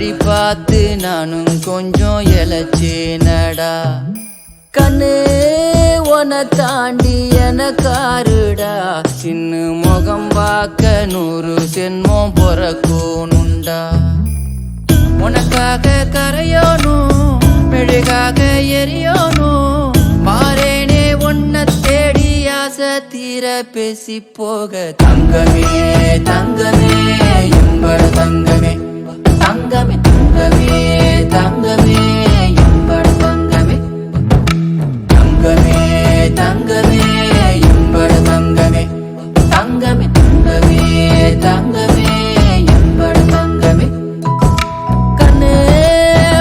வழி பார்த்து நானும் கொஞ்சம் இழைச்சேனடா. கண்ணு உன தாண்டி எனக்காருடா, சின்ன முகம் பார்க்க 100 ஜென்மம் பொறக்கணுண்டா. உனக்காக கரையோனும் மெழுகாக எரியோனும், மாறேனே உன்னை தேடி ஆசை தீர பேசி போக. தங்கமே தங்கமே எம்பட தங்கமே, தங்கமே தங்கமே தங்கமே எம்பட தங்கமே, தங்கமே தங்கமே எம்பட தங்கமே, தங்கமே தங்கமே தங்கமே எம்பட தங்கமே. கண்ணே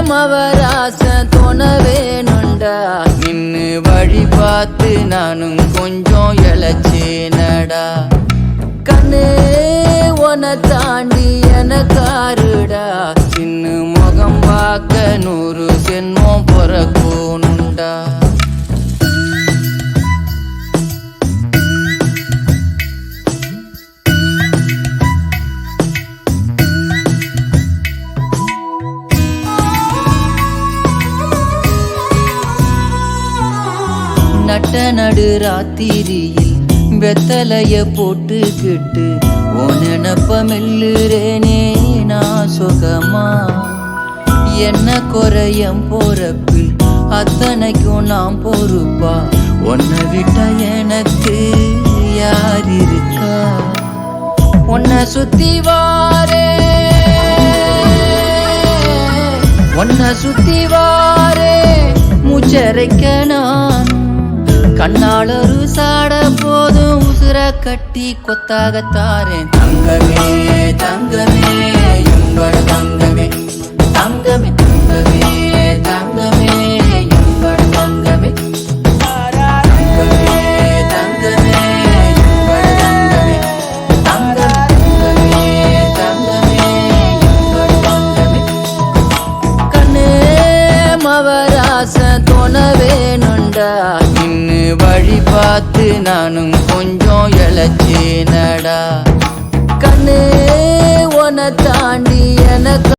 மவராச தோண வேணுண்டா, நின்னு வழி பார்த்து நானும் கொஞ்சம் இழைச்சேனடா. கண்ணே உன தாண்டி எனக்காருடா, சின்ன முகம் பார்க்க 100 ஜென்மம் பொறக்கணுண்டா. நட்ட நடு ராத்திரியில் வெத்தலைய போட்டுக்கிட்டு உன் நினப்ப மெல்லுறேனே நான் சுகமா. என்ன குறையம் போறப்பில் அத்தனைக்கும் நான் பொறுப்பா, உன்னை விட்டா எனக்கு யார் இருக்கா. உன்னை சுத்தி வாரே உன்னை சுத்தி வாரே மூச்சரைக்க நான், கண்ணாளொரு சாட போதும் உசுர கட்டி கொத்தாகத்தாரேன். தங்கமே தங்கமே எம்பட தங்கமே, தங்கமே தங்கமே தங்கமே எம்பட தங்கமே, தங்கமே தங்கமே எம்பட தங்கமே, தங்கமே தங்கமே எம்பட தங்கமே. கண்ணே மவராச தோண வேணுண்டா, நின்னு வழி பார்த்து நானும் கொஞ்சம் இழைச்சேனடா. கண்ணே உன தாண்டி எனக்கு